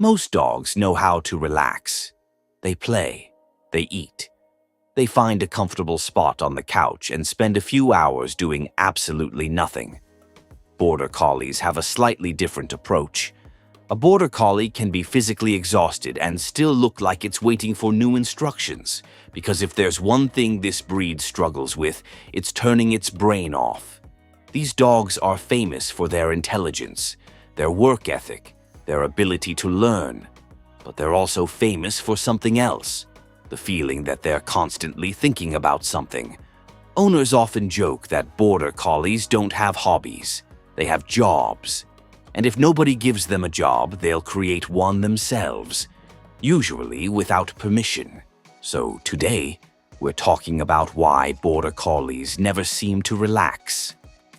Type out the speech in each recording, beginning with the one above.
Most dogs know how to relax. They play, they eat. They find a comfortable spot on the couch and spend a few hours doing absolutely nothing. Border Collies have a slightly different approach. A Border Collie can be physically exhausted and still look like it's waiting for new instructions, because if there's one thing this breed struggles with, it's turning its brain off. These dogs are famous for their intelligence, their work ethic, their ability to learn, but they're also famous for something else, the feeling that they're constantly thinking about something. Owners often joke that Border Collies don't have hobbies, they have jobs. And if nobody gives them a job, they'll create one themselves, usually without permission. So today, we're talking about why Border Collies never seem to relax,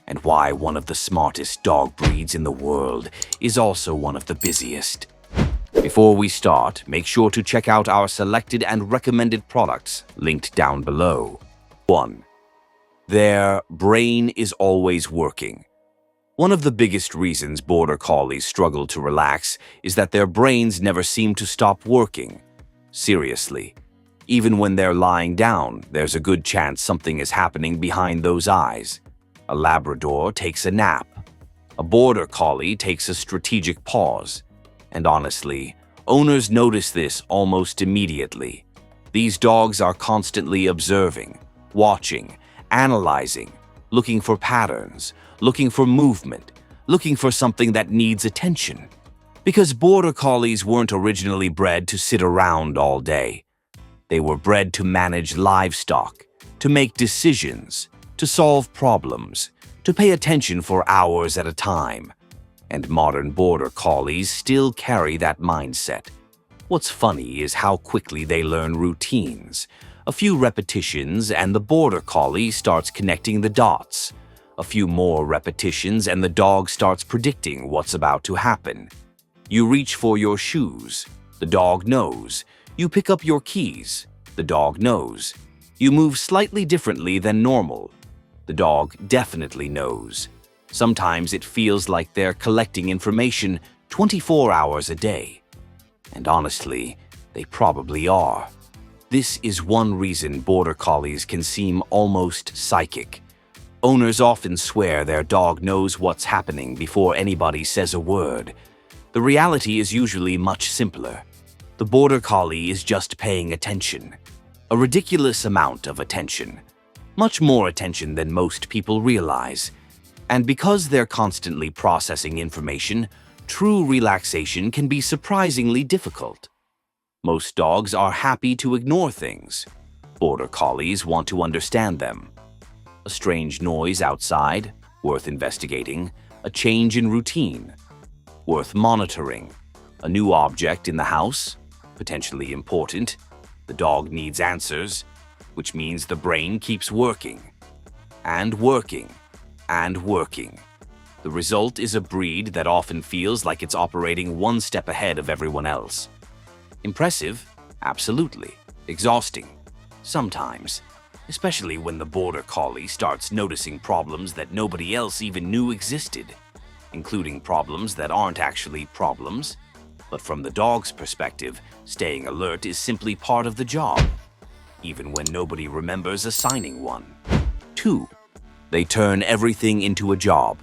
and why one of the smartest dog breeds in the world is also one of the busiest. Before we start, make sure to check out our selected and recommended products linked down below. 1. Their brain is always working. One of the biggest reasons Border Collies struggle to relax is that their brains never seem to stop working. Seriously, even when they're lying down, there's a good chance something is happening behind those eyes. A Labrador takes a nap. A Border Collie takes a strategic pause. And honestly, owners notice this almost immediately. These dogs are constantly observing, watching, analyzing, looking for patterns, looking for movement, looking for something that needs attention. Because Border Collies weren't originally bred to sit around all day. They were bred to manage livestock, to make decisions, to solve problems, to pay attention for hours at a time. And modern Border Collies still carry that mindset. What's funny is how quickly they learn routines. A few repetitions and the Border Collie starts connecting the dots. A few more repetitions and the dog starts predicting what's about to happen. You reach for your shoes. The dog knows. You pick up your keys. The dog knows. You move slightly differently than normal. The dog definitely knows. Sometimes it feels like they're collecting information 24 hours a day. And honestly, they probably are. This is one reason Border Collies can seem almost psychic. Owners often swear their dog knows what's happening before anybody says a word. The reality is usually much simpler. The Border Collie is just paying attention. A ridiculous amount of attention. Much more attention than most people realize. And because they're constantly processing information, true relaxation can be surprisingly difficult. Most dogs are happy to ignore things. Border Collies want to understand them. A strange noise outside, worth investigating. A change in routine, worth monitoring. A new object in the house, potentially important. The dog needs answers, which means the brain keeps working. And working. And working. The result is a breed that often feels like it's operating one step ahead of everyone else. Impressive? Absolutely. Exhausting? Sometimes. Especially when the Border Collie starts noticing problems that nobody else even knew existed, including problems that aren't actually problems. But from the dog's perspective, staying alert is simply part of the job, even when nobody remembers assigning one. 2. They turn everything into a job.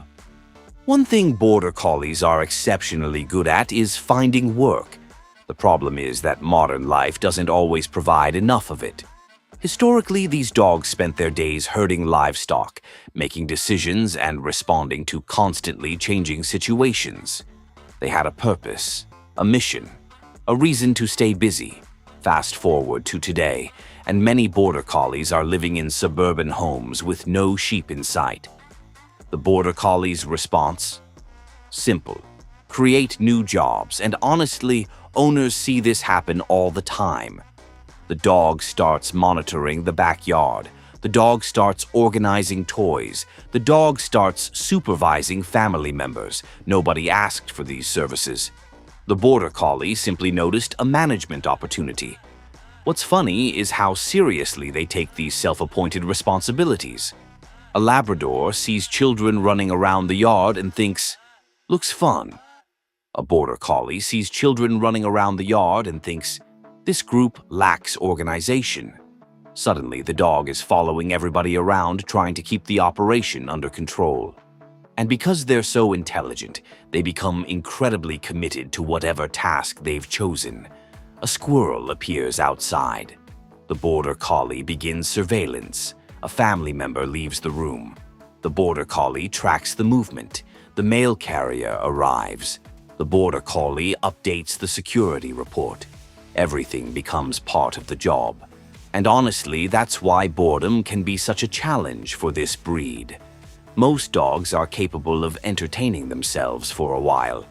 One thing Border Collies are exceptionally good at is finding work. The problem is that modern life doesn't always provide enough of it. Historically, these dogs spent their days herding livestock, making decisions and responding to constantly changing situations. They had a purpose, a mission, a reason to stay busy. Fast forward to today, and many Border Collies are living in suburban homes with no sheep in sight. The Border Collie's response? Simple. Create new jobs, and honestly, owners see this happen all the time. The dog starts monitoring the backyard. The dog starts organizing toys. The dog starts supervising family members. Nobody asked for these services. The Border Collie simply noticed a management opportunity. What's funny is how seriously they take these self-appointed responsibilities. A Labrador sees children running around the yard and thinks, "Looks fun." A Border Collie sees children running around the yard and thinks, "This group lacks organization." Suddenly, the dog is following everybody around trying to keep the operation under control. And because they're so intelligent, they become incredibly committed to whatever task they've chosen. A squirrel appears outside. The Border Collie begins surveillance. A family member leaves the room. The Border Collie tracks the movement. The mail carrier arrives. The Border Collie updates the security report. Everything becomes part of the job. And honestly, that's why boredom can be such a challenge for this breed. Most dogs are capable of entertaining themselves for a while.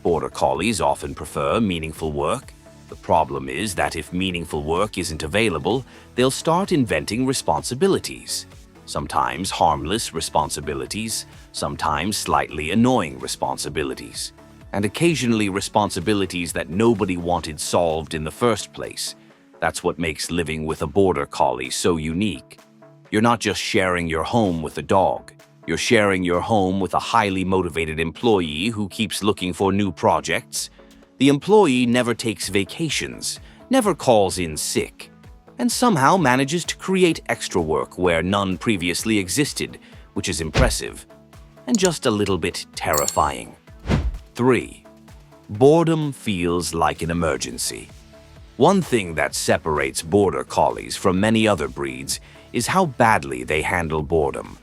Border Collies often prefer meaningful work. The problem is that if meaningful work isn't available, they'll start inventing responsibilities. Sometimes harmless responsibilities, sometimes slightly annoying responsibilities, and occasionally responsibilities that nobody wanted solved in the first place. That's what makes living with a Border Collie so unique. You're not just sharing your home with a dog. You're sharing your home with a highly motivated employee who keeps looking for new projects. The employee never takes vacations, never calls in sick, and somehow manages to create extra work where none previously existed, which is impressive and just a little bit terrifying. 3. Boredom feels like an emergency. One thing that separates Border Collies from many other breeds is how badly they handle boredom.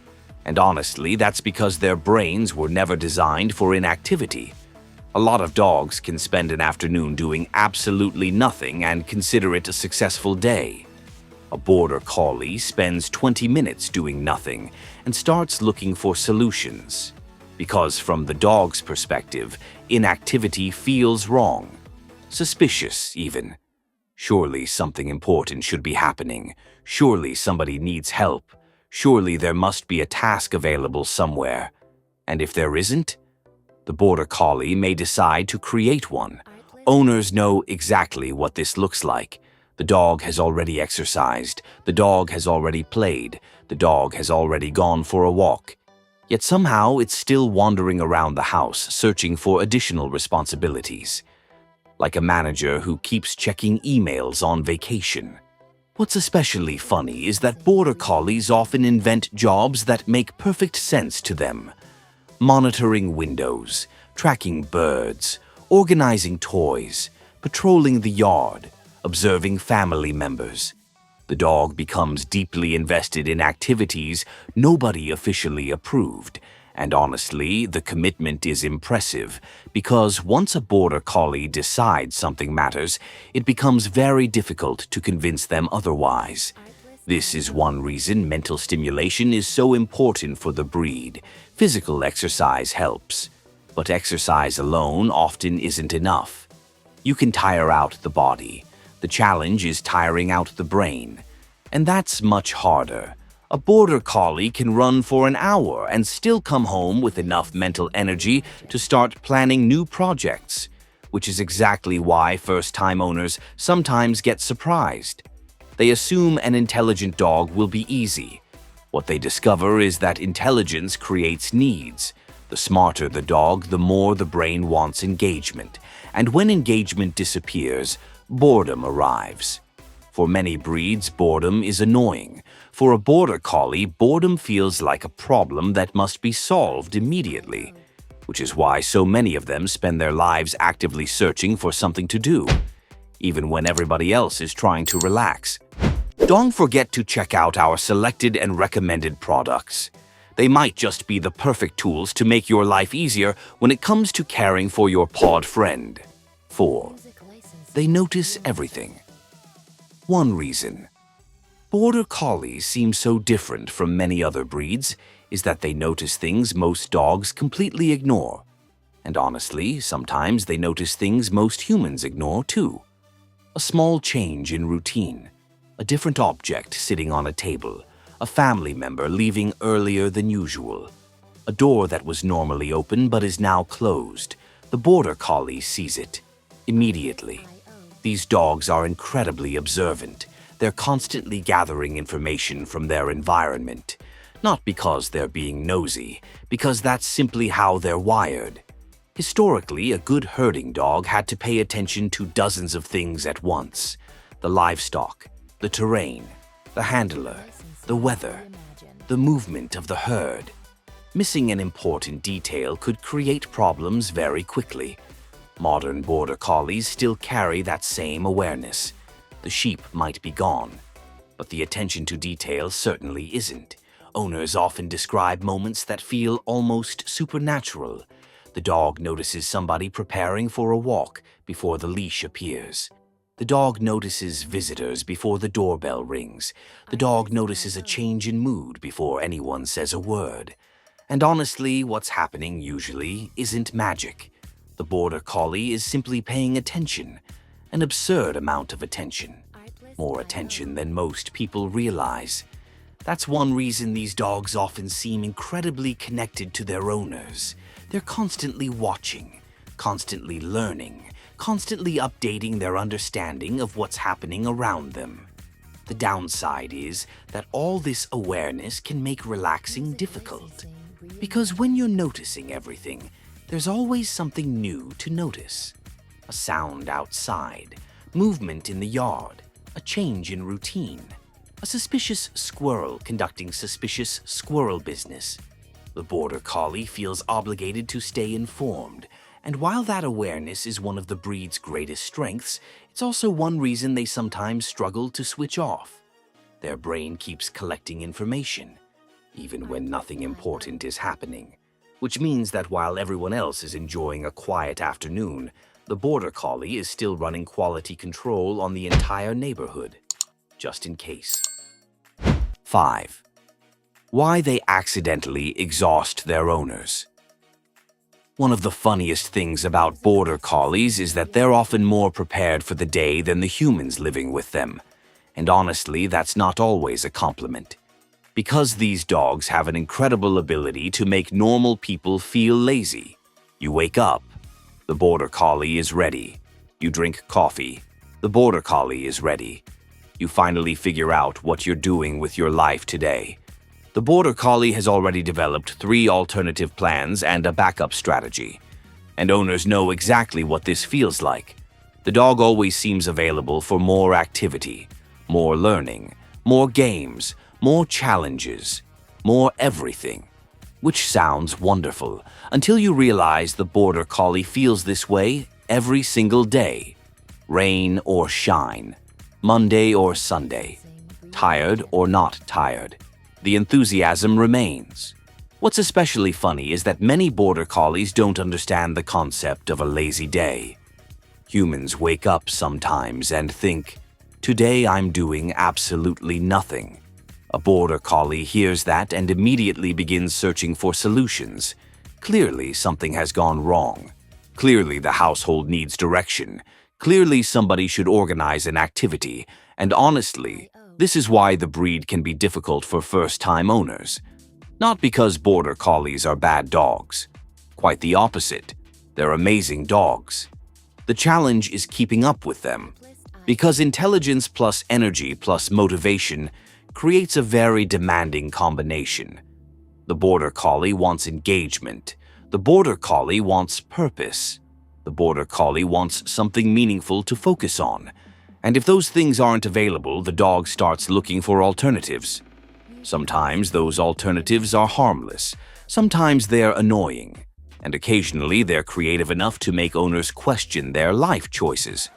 And honestly, that's because their brains were never designed for inactivity. A lot of dogs can spend an afternoon doing absolutely nothing and consider it a successful day. A Border Collie spends 20 minutes doing nothing and starts looking for solutions. Because from the dog's perspective, inactivity feels wrong, suspicious even. Surely something important should be happening. Surely somebody needs help. Surely there must be a task available somewhere. And if there isn't, the Border Collie may decide to create one. Owners know exactly what this looks like. The dog has already exercised. The dog has already played. The dog has already gone for a walk. Yet somehow it's still wandering around the house, searching for additional responsibilities. Like a manager who keeps checking emails on vacation. What's especially funny is that Border Collies often invent jobs that make perfect sense to them. Monitoring windows, tracking birds, organizing toys, patrolling the yard, observing family members. The dog becomes deeply invested in activities nobody officially approved. And honestly, the commitment is impressive because once a Border Collie decides something matters, it becomes very difficult to convince them otherwise. This is one reason mental stimulation is so important for the breed. Physical exercise helps, but exercise alone often isn't enough. You can tire out the body. The challenge is tiring out the brain, and that's much harder. A Border Collie can run for an hour and still come home with enough mental energy to start planning new projects, which is exactly why first-time owners sometimes get surprised. They assume an intelligent dog will be easy. What they discover is that intelligence creates needs. The smarter the dog, the more the brain wants engagement. And when engagement disappears, boredom arrives. For many breeds, boredom is annoying. For a Border Collie, boredom feels like a problem that must be solved immediately, which is why so many of them spend their lives actively searching for something to do, even when everybody else is trying to relax. Don't forget to check out our selected and recommended products. They might just be the perfect tools to make your life easier when it comes to caring for your pawed friend. 4. They notice everything. One reason Border Collies seem so different from many other breeds is that they notice things most dogs completely ignore. And honestly, sometimes they notice things most humans ignore too. A small change in routine, a different object sitting on a table, a family member leaving earlier than usual, a door that was normally open but is now closed. The Border Collie sees it immediately. These dogs are incredibly observant. They're constantly gathering information from their environment, not because they're being nosy, because that's simply how they're wired. Historically, a good herding dog had to pay attention to dozens of things at once: the livestock, the terrain, the handler, the weather, the movement of the herd. Missing an important detail could create problems very quickly. Modern Border Collies still carry that same awareness. The sheep might be gone, but the attention to detail certainly isn't. Owners often describe moments that feel almost supernatural. The dog notices somebody preparing for a walk before the leash appears. The dog notices visitors before the doorbell rings. The dog notices a change in mood before anyone says a word. And honestly, what's happening usually isn't magic. The Border Collie is simply paying attention, an absurd amount of attention, more attention than most people realize. That's one reason these dogs often seem incredibly connected to their owners. They're constantly watching, constantly learning, constantly updating their understanding of what's happening around them. The downside is that all this awareness can make relaxing difficult. Because when you're noticing everything, there's always something new to notice. A sound outside, movement in the yard, a change in routine, a suspicious squirrel conducting suspicious squirrel business. The Border Collie feels obligated to stay informed, and while that awareness is one of the breed's greatest strengths, it's also one reason they sometimes struggle to switch off. Their brain keeps collecting information, even when nothing important is happening, which means that while everyone else is enjoying a quiet afternoon, the Border Collie is still running quality control on the entire neighborhood, just in case. 5. Why they accidentally exhaust their owners. One of the funniest things about Border Collies is that they're often more prepared for the day than the humans living with them. And honestly, that's not always a compliment. Because these dogs have an incredible ability to make normal people feel lazy. You wake up, the Border Collie is ready. You drink coffee, the Border Collie is ready. You finally figure out what you're doing with your life today. The Border Collie has already developed 3 alternative plans and a backup strategy. And owners know exactly what this feels like. The dog always seems available for more activity, more learning, more games, more challenges, more everything. Which sounds wonderful, until you realize the Border Collie feels this way every single day. Rain or shine, Monday or Sunday, tired or not tired. The enthusiasm remains. What's especially funny is that many Border Collies don't understand the concept of a lazy day. Humans wake up sometimes and think, "Today I'm doing absolutely nothing." A Border Collie hears that and immediately begins searching for solutions. Clearly, something has gone wrong. Clearly, the household needs direction. Clearly, somebody should organize an activity. And honestly, this is why the breed can be difficult for first-time owners. Not because Border Collies are bad dogs. Quite the opposite. They're amazing dogs. The challenge is keeping up with them. Because intelligence plus energy plus motivation creates a very demanding combination. The Border Collie wants engagement. The Border Collie wants purpose. The Border Collie wants something meaningful to focus on. And if those things aren't available, the dog starts looking for alternatives. Sometimes those alternatives are harmless. Sometimes they're annoying. And occasionally they're creative enough to make owners question their life choices.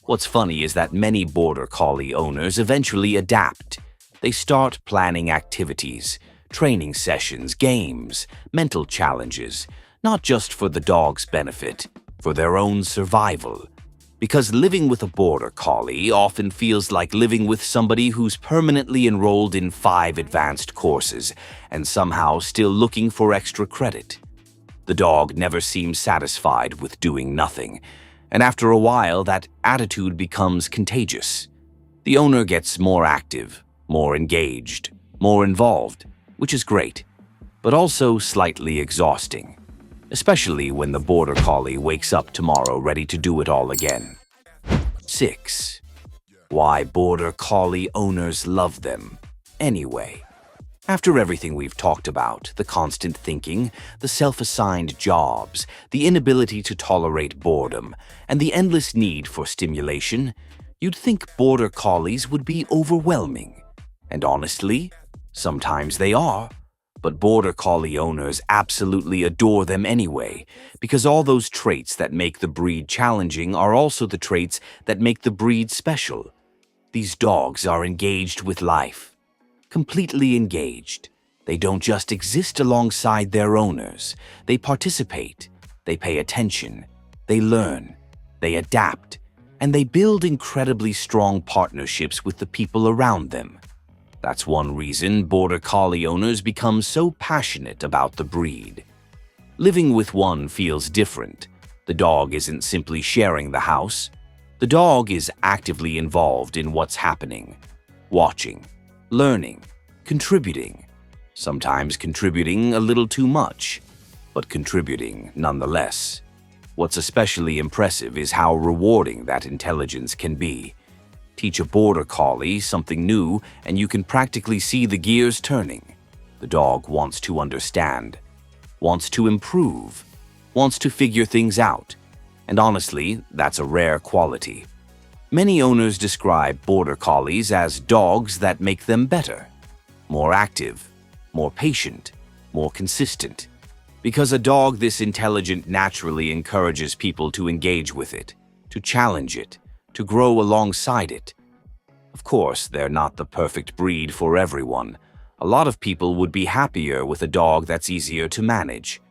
What's funny is that many Border Collie owners eventually adapt. They start planning activities, training sessions, games, mental challenges, not just for the dog's benefit, for their own survival. Because living with a Border Collie often feels like living with somebody who's permanently enrolled in 5 advanced courses and somehow still looking for extra credit. The dog never seems satisfied with doing nothing, and after a while that attitude becomes contagious. The owner gets more active, more engaged, more involved, which is great, but also slightly exhausting. Especially when the Border Collie wakes up tomorrow ready to do it all again. 6. Why Border Collie owners love them anyway. After everything we've talked about, the constant thinking, the self-assigned jobs, the inability to tolerate boredom, and the endless need for stimulation, you'd think Border Collies would be overwhelming. And honestly, sometimes they are. But Border Collie owners absolutely adore them anyway, because all those traits that make the breed challenging are also the traits that make the breed special. These dogs are engaged with life. Completely engaged. They don't just exist alongside their owners. They participate, they pay attention, they learn, they adapt, and they build incredibly strong partnerships with the people around them. That's one reason Border Collie owners become so passionate about the breed. Living with one feels different. The dog isn't simply sharing the house. The dog is actively involved in what's happening, watching, learning, contributing, sometimes contributing a little too much, but contributing nonetheless. What's especially impressive is how rewarding that intelligence can be. Teach a Border Collie something new and you can practically see the gears turning. The dog wants to understand, wants to improve, wants to figure things out, and honestly, that's a rare quality. Many owners describe Border Collies as dogs that make them better, more active, more patient, more consistent. Because a dog this intelligent naturally encourages people to engage with it, to challenge it, to grow alongside it. Of course, they're not the perfect breed for everyone. A lot of people would be happier with a dog that's easier to manage,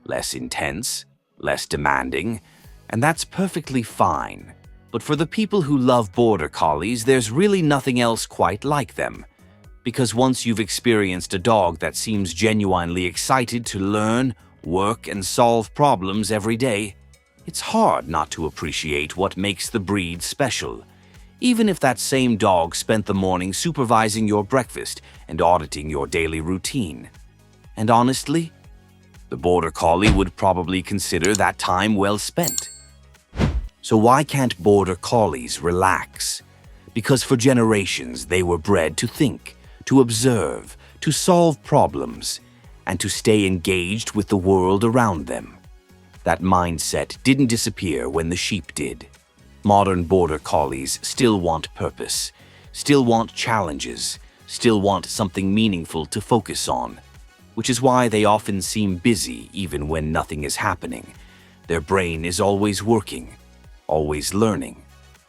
less intense, less demanding, and that's perfectly fine. But for the people who love Border Collies, there's really nothing else quite like them. Because once you've experienced a dog that seems genuinely excited to learn, work, and solve problems every day, it's hard not to appreciate what makes the breed special. Even if that same dog spent the morning supervising your breakfast and auditing your daily routine. And honestly, the Border Collie would probably consider that time well spent. So why can't Border Collies relax? Because for generations they were bred to think, to observe, to solve problems, and to stay engaged with the world around them. That mindset didn't disappear when the sheep did. Modern Border Collies still want purpose, still want challenges, still want something meaningful to focus on, which is why they often seem busy even when nothing is happening. Their brain is always working, always learning,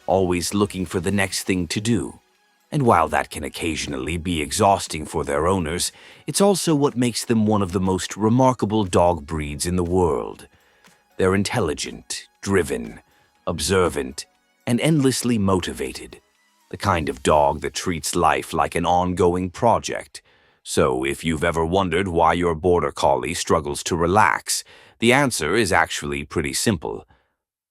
always looking for the next thing to do. And while that can occasionally be exhausting for their owners, it's also what makes them one of the most remarkable dog breeds in the world. They're intelligent, driven, observant, and endlessly motivated. The kind of dog that treats life like an ongoing project. So if you've ever wondered why your Border Collie struggles to relax, the answer is actually pretty simple.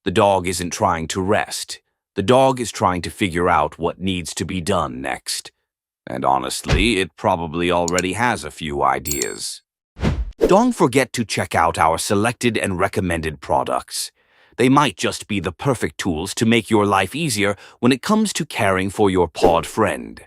The dog isn't trying to rest. The dog is trying to figure out what needs to be done next. And honestly, it probably already has a few ideas. Don't forget to check out our selected and recommended products. They might just be the perfect tools to make your life easier when it comes to caring for your pawed friend.